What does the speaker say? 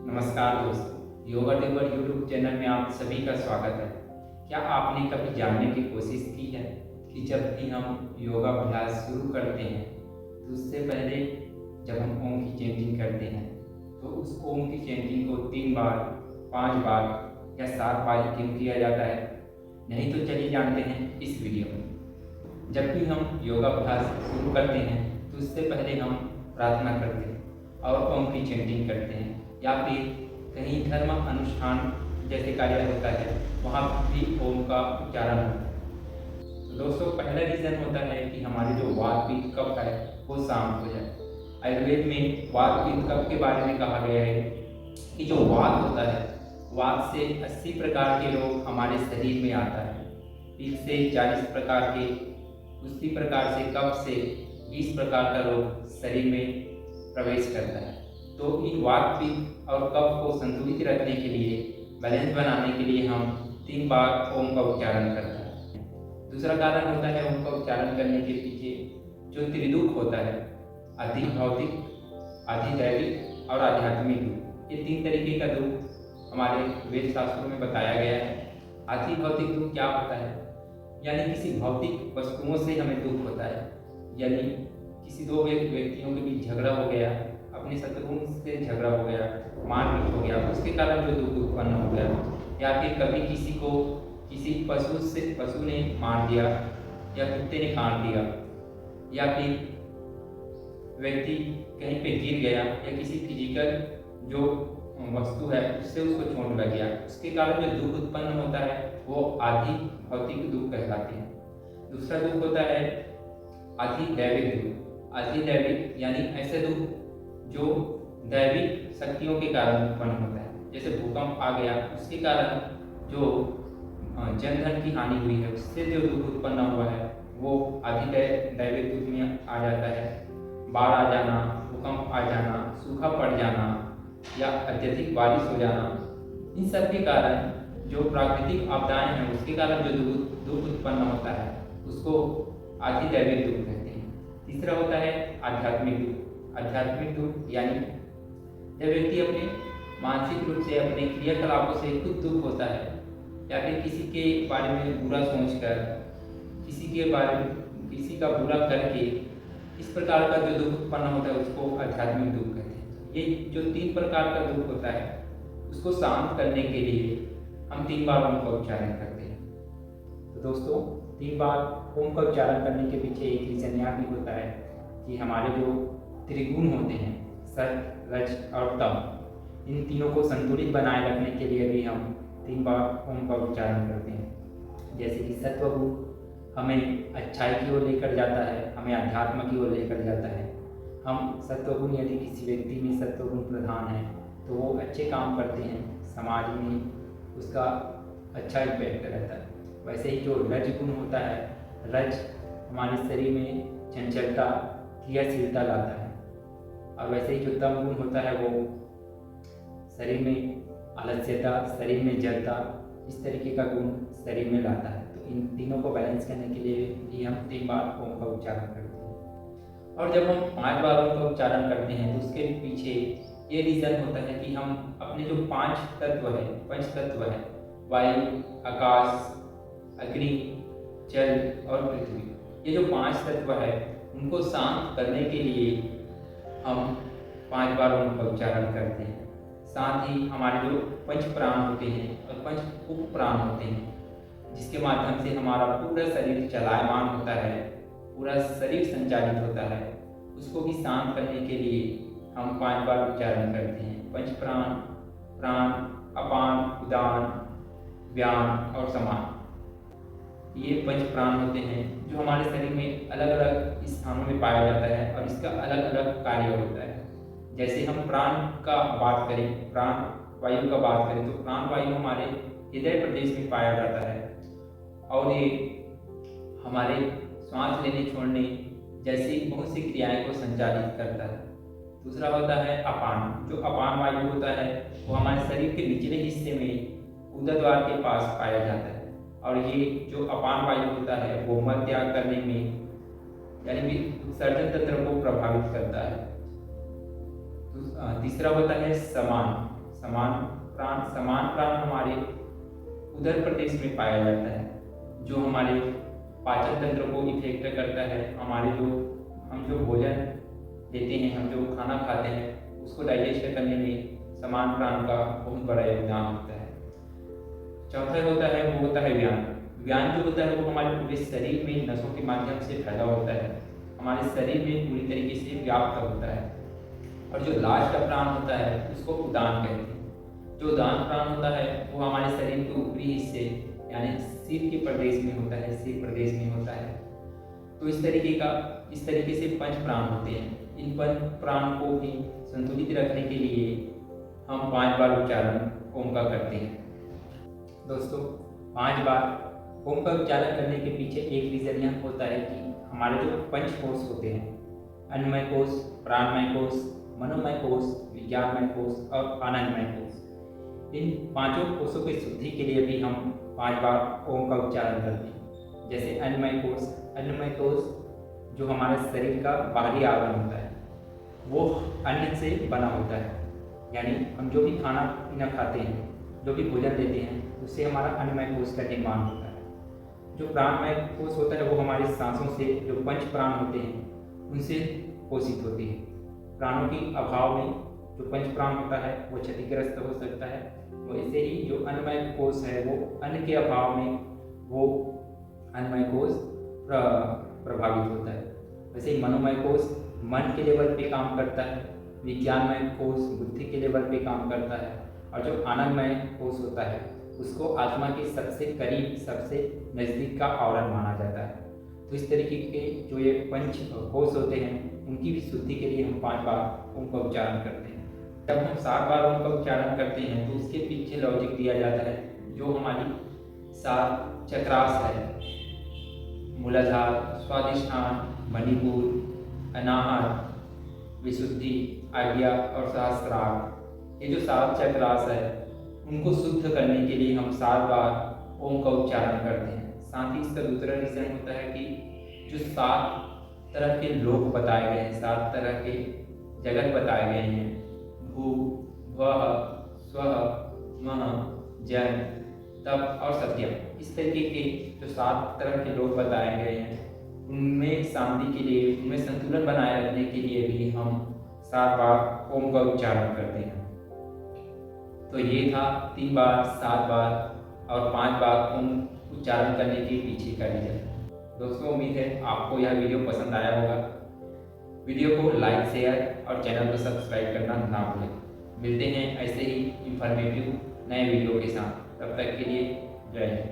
नमस्कार दोस्तों, yoga table YouTube channel में आप सभी का स्वागत है। क्या आपने कभी जानने की कोशिश की है कि जब भी हम योगाभ्यास शुरू करते हैं तो उससे पहले जब हम ओम की चैंटिंग करते हैं तो उस ओम की चैंटिंग को 3 बार, 5 बार या 7 बार क्यों किया जाता है? नहीं तो चलिए जानते हैं इस वीडियो में। जब भी हम योगाभ्यास शुरू करते हैं तो उससे पहले हम प्रार्थना करते हैं और ओम की चैंटिंग करते हैं, या फिर कहीं धर्म अनुष्ठान जैसे कार्य होता है वहाँ भी ओम का उच्चारण होता है। तो दोस्तों, पहला रीज़न होता है कि हमारे जो वात पित्त कफ है वो शांत हो जाए। आयुर्वेद में वात पित्त कफ के बारे में कहा गया है कि जो वात होता है, वात से 80 प्रकार के रोग हमारे शरीर में आता है, पित्त से 40 प्रकार के, उसी प्रकार से कफ से 20 प्रकार का रोग शरीर में प्रवेश करता है। तो इन वात पित्त और कफ को संतुलित रखने के लिए, बैलेंस बनाने के लिए हम 3 बार ओम का उच्चारण करते हैं। दूसरा कारण होता है ओम का उच्चारण करने के पीछे जो त्रिदुख होता है, आधि भौतिक, आधि दैविक और आध्यात्मिक दुख। ये 3 तरीके का दुख हमारे वेद शास्त्रों में बताया गया है। आधि भौतिक दुख क्या होता है? यानी किसी भौतिक वस्तुओं से हमें दुख होता है, यानी किसी दो व्यक्तियों के बीच झगड़ा हो गया, अपने शत्रुओं से झगड़ा हो गया, मारपीट हो गया, उसके कारण जो दुख उत्पन्न हो गया, या फिर कभी किसी को किसी पशु ने मार दिया या कुत्ते ने काट दिया, या फिर व्यक्ति कहीं पे गिर गया या किसी फिजिकल जो वस्तु है उससे उसको चोट लग गया, उसके कारण जो दुख उत्पन्न होता है वो आधि भौतिक दुख कहलाते हैं। दूसरा दुख होता है आधि दैविक दुख। आधि दैविक यानी ऐसे दुख जो दैविक शक्तियों के कारण उत्पन्न होता है, जैसे भूकंप आ गया, उसके कारण जो जनधन की हानि हुई है, उससे जो दुख उत्पन्न हुआ है वो आधि दैविक दुख में आ जाता है। बाढ़ आ जाना, भूकंप आ जाना, सूखा पड़ जाना या अत्यधिक बारिश हो जाना, इन सब के कारण जो प्राकृतिक आपदाएं हैं उसके कारण जो दुख उत्पन्न होता है उसको आधि दैविक दुख कहते हैं। तीसरा होता है आध्यात्मिक दुख। आध्यात्मिक दुख यानी जब व्यक्ति अपने मानसिक रूप से अपने क्रियाकलापों से खुद दुख होता है, या फिर किसी के बारे में बुरा सोचकर, किसी का बुरा करके इस प्रकार का जो दुख उत्पन्न होता है उसको आध्यात्मिक दुख कहते हैं। ये जो 3 प्रकार का दुख होता है उसको शांत करने के लिए हम 3 बार ओम का उच्चारण करते हैं। तो दोस्तों, 3 बार ओम का उच्चारण करने के पीछे एक रीजन यह भी होता है कि हमारे जो त्रिगुण होते हैं, सत, रज और तम, इन तीनों को संतुलित बनाए रखने के लिए भी हम 3 बार ओम का उच्चारण करते हैं। जैसे कि सत्वगुण हमें अच्छाई की ओर लेकर जाता है, हमें अध्यात्म की ओर लेकर जाता है। हम सत्वगुण, यदि किसी व्यक्ति में सत्वगुण प्रधान है तो वो अच्छे काम करते हैं, समाज में उसका अच्छा इम्पैक्ट रहता है। वैसे ही जो रज गुण होता है, रज हमारे शरीर में चंचलता, क्रियाशीलता लाता है, और वैसे ही जो तम गुण होता है वो शरीर में आलस्यता, शरीर में जड़ता, इस तरीके का गुण शरीर में लाता है। तो इन तीनों को बैलेंस करने के लिए भी हम 3 बार ओम का उच्चारण करते हैं। और जब हम 5 बार ओम का उच्चारण करते हैं तो उसके पीछे ये रीज़न होता है कि हम अपने जो 5 तत्व है, पंच तत्व है, वायु, आकाश, अग्नि, जल और पृथ्वी, ये जो 5 तत्व है उनको शांत करने के लिए हम 5 बार ओम का उच्चारण करते हैं। साथ ही हमारे जो पंच प्राण होते हैं और पंच उप प्राण होते हैं, जिसके माध्यम से हमारा पूरा शरीर चलायमान होता है, पूरा शरीर संचालित होता है, उसको भी शांत करने के लिए हम 5 बार उच्चारण करते हैं। पंच प्राण, प्राण, अपान, उदान, व्यान और समान, ये पंच प्राण होते हैं जो हमारे शरीर में अलग अलग स्थानों में पाया जाता है और इसका अलग अलग कार्य होता है। जैसे हम प्राण का बात करें, प्राण वायु का बात करें, तो प्राण वायु हमारे हृदय प्रदेश में पाया जाता है और ये हमारे श्वास लेने छोड़ने जैसी बहुत सी क्रियाएं को संचालित करता है। दूसरा होता है अपान। जो अपान वायु होता है वो हमारे शरीर के निचले हिस्से में उदर द्वार के पास पाया जाता है, और ये जो अपान वायु होता है वो मल त्याग करने में, यानी कि उत्सर्जन तंत्र को प्रभावित करता है। तीसरा होता है समान। समान प्राण हमारे उदर प्रदेश में पाया जाता है, जो हमारे पाचन तंत्र को इफेक्ट करता है। हम जो भोजन लेते हैं, हम जो खाना खाते हैं, उसको डाइजेस्ट करने में समान प्राण का बहुत बड़ा योगदान होता है। चौथा होता है व्यान। व्यान जो होता है वो हमारे पूरे शरीर में नसों के माध्यम से फैला होता है, हमारे शरीर में पूरी तरीके से व्याप्त होता है। और जो लास्ट का प्राण होता है उसको उदान कहते हैं। जो उदान प्राण होता है वो हमारे शरीर के ऊपरी हिस्से यानी सिर के प्रदेश में होता है, सिर प्रदेश में होता है। तो इस तरीके से पंच प्राण होते हैं। इन पंच प्राण को भी संतुलित रखने के लिए हम 5 बार उच्चारण ओम का करते हैं। दोस्तों, 5 बार ओम का उच्चारण करने के पीछे एक रीजन यह होता है कि हमारे जो पंच कोश होते हैं, अन्नमय कोश, प्राणमय कोश, मनोमय कोश, विज्ञानमय कोश और आनंदमय कोश, इन 5 कोशों की शुद्धि के लिए भी हम 5 बार ओम का उच्चारण करते हैं। जैसे अन्नमय कोश जो हमारे शरीर का बाहरी आवरण होता है, वो अन्न से बना होता है, यानी हम जो भी खाना पीना खाते हैं, जो भी भोजन लेते हैं, उससे हमारा अन्नमय कोश का निर्माण होता है। जो प्राणमय कोश होता है वो हमारी सांसों से, जो पंच प्राण होते हैं, उनसे पोषित होती है। प्राणों के अभाव में जो पंच प्राण होता है वो क्षतिग्रस्त हो सकता है। वैसे ही जो अन्नमय कोश है वो अन्न के अभाव में वो अन्नमय कोश प्रभावित होता है। वैसे ही मनोमय कोश मन के लेवल पे काम करता है, विज्ञानमय कोश बुद्धि के लेवल पे काम करता है, और जो आनंदमय कोश होता है उसको आत्मा के सबसे करीब, सबसे नज़दीक का आवरण माना जाता है। तो इस तरीके के जो ये पंच कोश होते हैं, उनकी भी शुद्धि के लिए हम 5 बार ओम का उच्चारण करते हैं। जब हम 7 बार ओम का उच्चारण करते हैं तो उसके पीछे लॉजिक दिया जाता है, जो हमारी 7 चक्रास है, मूलाधार, स्वादिष्ठान, मणिपुर, अनाहत, विशुद्धि, आज्ञा और सहस्त्रार, ये जो 7 चक्रास है उनको शुद्ध करने के लिए हम 7 बार ओम का उच्चारण करते हैं। साथ ही इसका दूसरा रीज़न होता है कि जो 7 तरह के लोक बताए गए हैं, 7 तरह के जगत बताए गए हैं, भू, भः, स्वः, मः, जन, तप और सत्यम, इस तरीके के जो 7 तरह के लोक बताए गए हैं, उनमें शांति के लिए, उनमें संतुलन बनाए रखने के लिए भी हम 7 बार ओम का उच्चारण करते हैं। तो ये था 3 बार, 7 बार और 5 बार ओम उच्चारण करने के पीछे का रीजन। दोस्तों, उम्मीद है आपको यह वीडियो पसंद आया होगा। वीडियो को लाइक, शेयर और चैनल को सब्सक्राइब करना ना भूलें। मिलते हैं ऐसे ही इंफॉर्मेटिव नए वीडियो के साथ। तब तक के लिए जय हिंद।